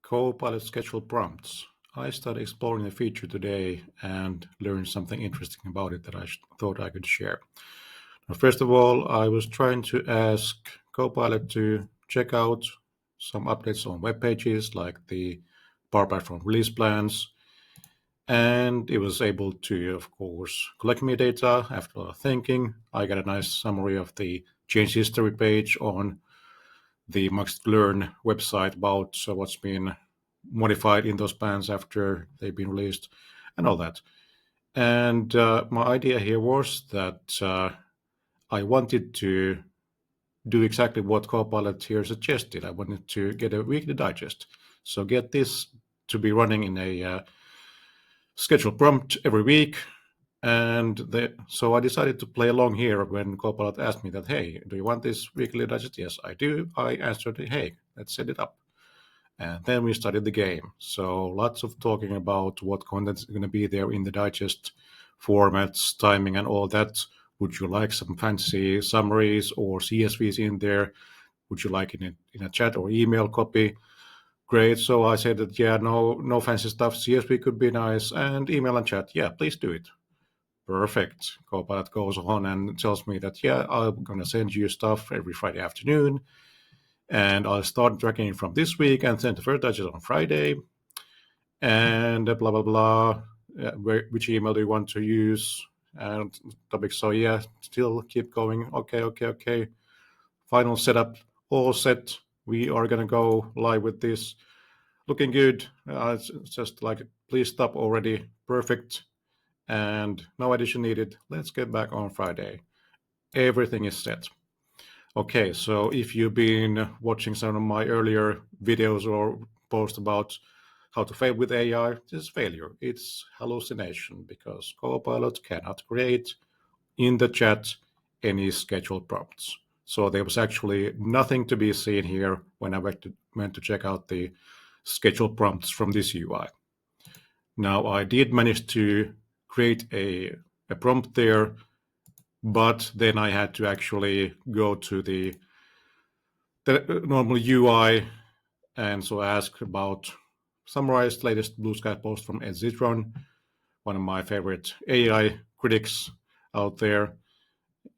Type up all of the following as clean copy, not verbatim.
Copilot schedule prompts. I started exploring the feature today and learned something interesting about it that I thought I could share. Now, first of all, I was trying to ask Copilot to check out some updates on web pages like the Power Platform release plans, and it was able to, of course, collect me data after thinking. I got a nice summary of the change history page on the Max Learn website about what's been modified in those plans after they've been released and all that. And my idea here was that I wanted to do exactly what Copilot here suggested. I wanted to get a weekly digest. So get this to be running in a scheduled prompt every week. And so I decided to play along here when Copilot asked me that, hey, do you want this weekly digest? Yes, I do. I answered, hey, let's set it up. And then we started the game. So lots of talking about what content is going to be there in the digest, formats, timing, and all that. Would you like some fancy summaries or CSVs in there? Would you like it in a chat or email copy? Great. So I said that, yeah, no fancy stuff. CSV could be nice. And email and chat. Yeah, please do it. Perfect. Copilot goes on and tells me that, yeah, I'm going to send you stuff every Friday afternoon. And I'll start tracking from this week and send the first digest on Friday. And blah, blah, blah. Which email do you want to use? And topic. So, yeah, still keep going. Okay. Final setup, all set. We are going to go live with this. Looking good. It's just like, please stop already. Perfect. And no addition needed. Let's get back on Friday. Everything is set. Okay, so if you've been watching some of my earlier videos or posts about how to fail with AI, this is failure. It's hallucination because Copilot cannot create in the chat any scheduled prompts. So there was actually nothing to be seen here when I went to check out the scheduled prompts from this UI. Now, I did manage to create a prompt there, but then I had to actually go to the normal UI and so ask about summarized latest Blue Sky post from Ed Zitron, one of my favorite AI critics out there.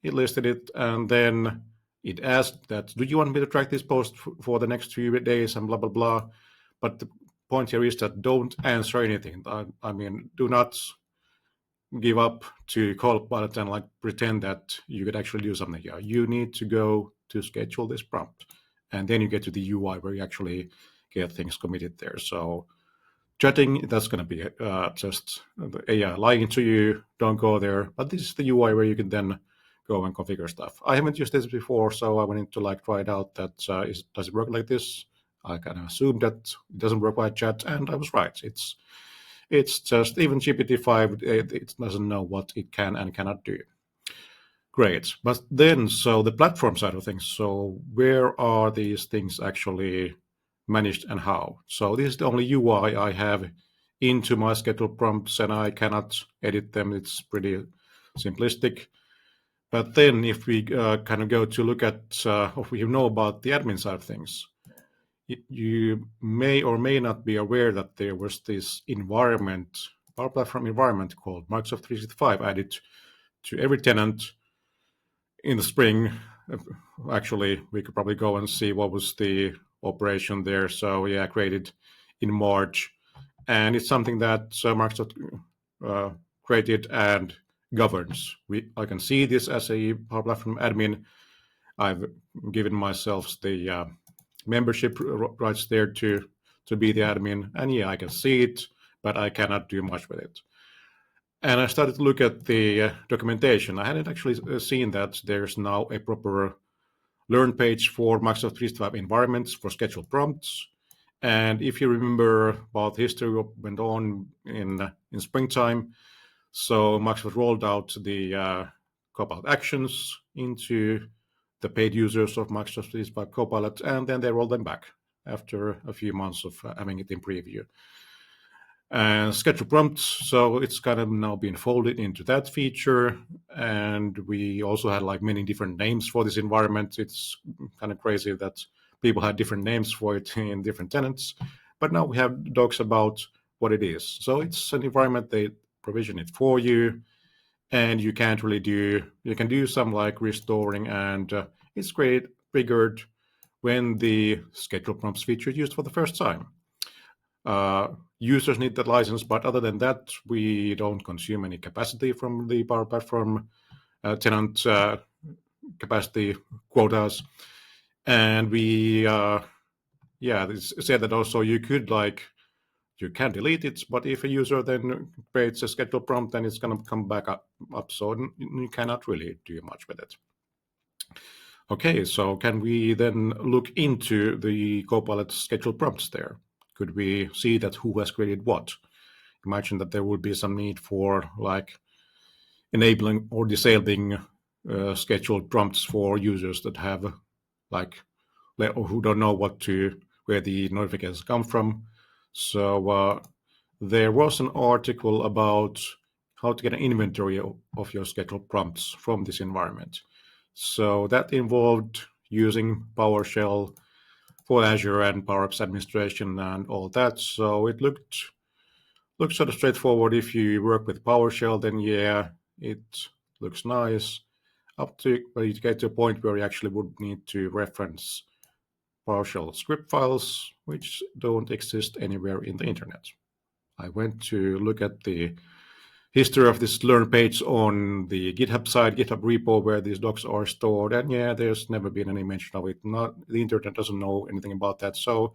It listed it, and then it asked that, do you want me to track this post for the next few days and blah, blah, blah. But the point here is that don't answer anything. I mean, do not give up to Copilot and like pretend that you could actually do something here. You need to go to schedule this prompt, and then you get to the UI where you actually get things committed there. So chatting, that's going to be just the AI lying to you. Don't go there. But this is the UI where you can then go and configure stuff. I haven't used this before, so I wanted to like try it out. Does it work like this? I kind of assumed that it doesn't work like chat, and I was right. It's just even GPT-5, it doesn't know what it can and cannot do. Great. But then, so the platform side of things, so where are these things actually managed and how? So this is the only UI I have into my scheduled prompts, and I cannot edit them. It's pretty simplistic. But then if we kind of go to look at what we know about the admin side of things, you may or may not be aware that there was this environment, Power Platform environment called Microsoft 365 added to every tenant in the spring. Actually, we could probably go and see what was the operation there. So yeah, created in March. And it's something that Microsoft created and governs. I can see this as a Power Platform admin. I've given myself the membership rights there to be the admin. And yeah, I can see it, but I cannot do much with it. And I started to look at the documentation. I hadn't actually seen that there's now a proper Learn page for Microsoft 365 environments for scheduled prompts. And if you remember about history, what went on in springtime, so Microsoft rolled out the Copilot Actions into the paid users of Microsoft 365 Copilot, and then they rolled them back after a few months of having it in preview. Schedule prompts, so it's kind of now been folded into that feature, and we also had like many different names for this environment. It's kind of crazy that people had different names for it in different tenants, But now we have docs about what it is. So it's an environment, they provision it for you, and you can't really you can do some like restoring, and it's triggered when the schedule prompts feature is used for the first time. Users need that license, but other than that, we don't consume any capacity from the Power Platform tenant capacity quotas. And we, said that also you can delete it, but if a user then creates a schedule prompt, then it's going to come back up. So you cannot really do much with it. Okay, so can we then look into the Copilot schedule prompts there? Could we see that who has created what? Imagine that there would be some need for like enabling or disabling scheduled prompts for users that have like or who don't know where the notifications come from. So there was an article about how to get an inventory of your scheduled prompts from this environment. So that involved using PowerShell for Azure and Power Apps administration and all that. So it looked sort of straightforward. If you work with PowerShell, then yeah, it looks nice. Up to where you get to a point where you actually would need to reference PowerShell script files, which don't exist anywhere in the internet. I went to look at the history of this Learn page on the GitHub side, GitHub repo where these docs are stored, and yeah, there's never been any mention of it. The internet doesn't know anything about that, so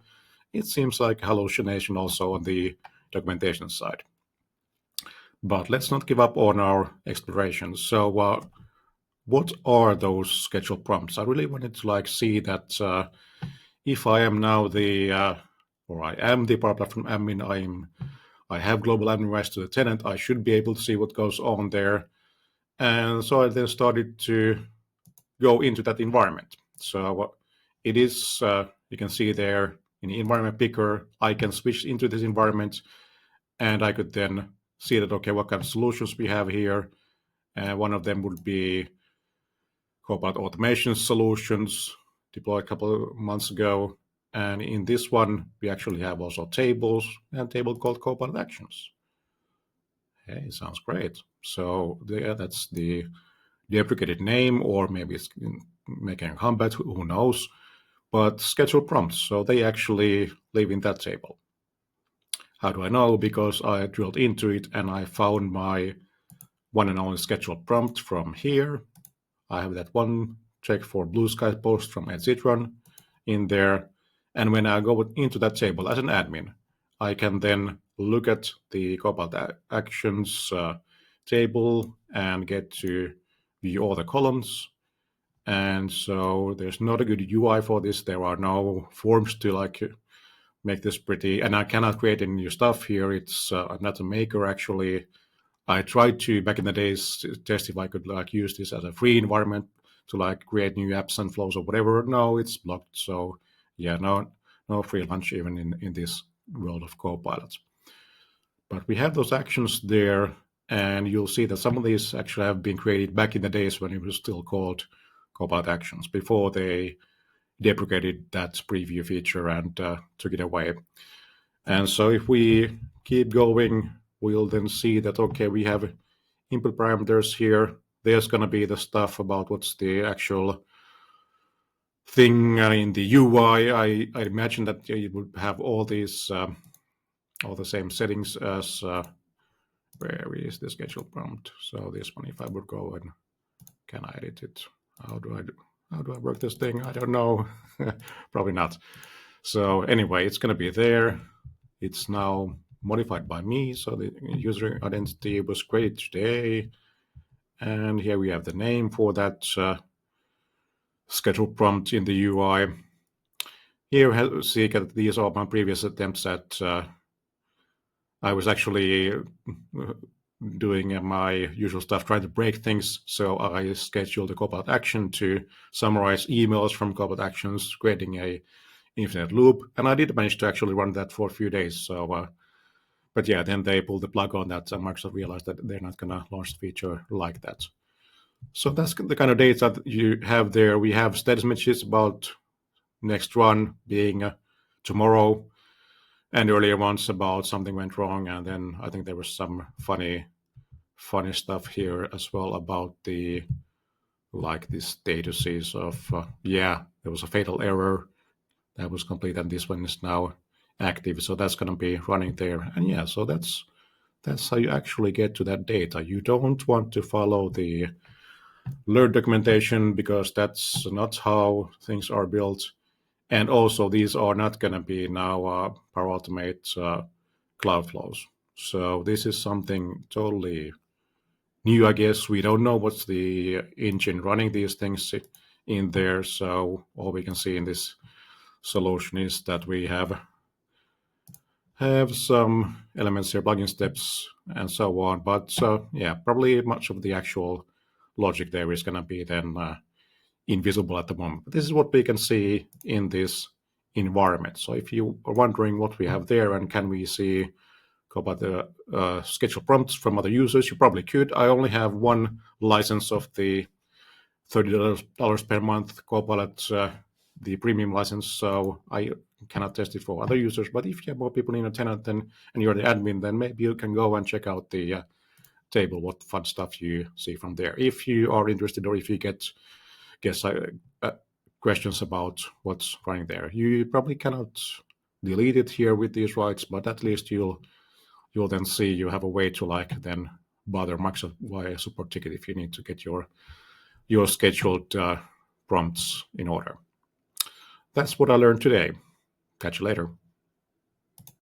it seems like a hallucination also on the documentation side. But let's not give up on our explorations. So what are those schedule prompts? I really wanted to see that if I am now or I am the Power Platform admin, I have global admin rights to the tenant, I should be able to see what goes on there. And so I then started to go into that environment. So it is, you can see there in the environment picker, I can switch into this environment and I could then see that, okay, what kind of solutions we have here. And one of them would be Copilot automation solutions deployed a couple of months ago. And in this one, we actually have also tables and a table called Copilot Actions. Hey, sounds great. So that's the deprecated name, or maybe it's making a combat, who knows. But schedule prompts, so they actually live in that table. How do I know? Because I drilled into it and I found my one and only schedule prompt from here. I have that one check for Blue Sky post from Ed Zitron in there. And when I go into that table as an admin, I can then look at the Copilot Actions table and get to view all the columns. And so there's not a good UI for this. There are no forms to make this pretty. And I cannot create any new stuff here. I'm not a maker actually. I tried to back in the days test if I could use this as a free environment to create new apps and flows or whatever. No, it's blocked. So yeah, no free lunch even in this world of Copilot. But we have those actions there, and you'll see that some of these actually have been created back in the days when it was still called Copilot Actions, before they deprecated that preview feature and took it away. And so if we keep going, we'll then see that, okay, we have input parameters here. There's going to be the stuff about what's the actual thing in the UI. I imagine that you would have all these, all the same settings as, where is the schedule prompt? So this one, if I would go and can I edit it? How do I work this thing? I don't know. Probably not. So anyway, it's going to be there. It's now modified by me. So the user identity was created today. And here we have the name for that schedule prompt in the UI. Here, see that these are my previous attempts at, I was actually doing my usual stuff, trying to break things. So I scheduled a Copilot action to summarize emails from Copilot Actions, creating a infinite loop. And I did manage to actually run that for a few days. So, but yeah, then they pulled the plug on that, and Microsoft realized that they're not going to launch the feature like that. So that's the kind of data that you have there. We have status messages about next run being tomorrow. and earlier ones about something went wrong, and then I think there was some funny stuff here as well about the like this statuses of yeah, there was a fatal error that was complete, and this one is now active, so that's going to be running there. And yeah, so that's how you actually get to that data. You don't want to follow the Learn documentation because that's not how things are built. And also, these are not going to be now Power Automate cloud flows. So this is something totally new, I guess. We don't know what's the engine running these things in there. So all we can see in this solution is that we have some elements here, plugin steps, and so on. But yeah, probably much of the actual logic there is going to be then invisible at the moment. But this is what we can see in this environment. So if you are wondering what we have there and can we see about the schedule prompts from other users, you probably could. I only have one license of the $30 per month Copilot, the premium license, so I cannot test it for other users. But if you have more people in a tenant and you're the admin, then maybe you can go and check out the table, what fun stuff you see from there. If you are interested or if you get questions about what's running there, you probably cannot delete it here with these rights, but at least you'll then see you have a way to like then bother Microsoft via support ticket if you need to get your scheduled prompts in order. That's what I learned today. Catch you later.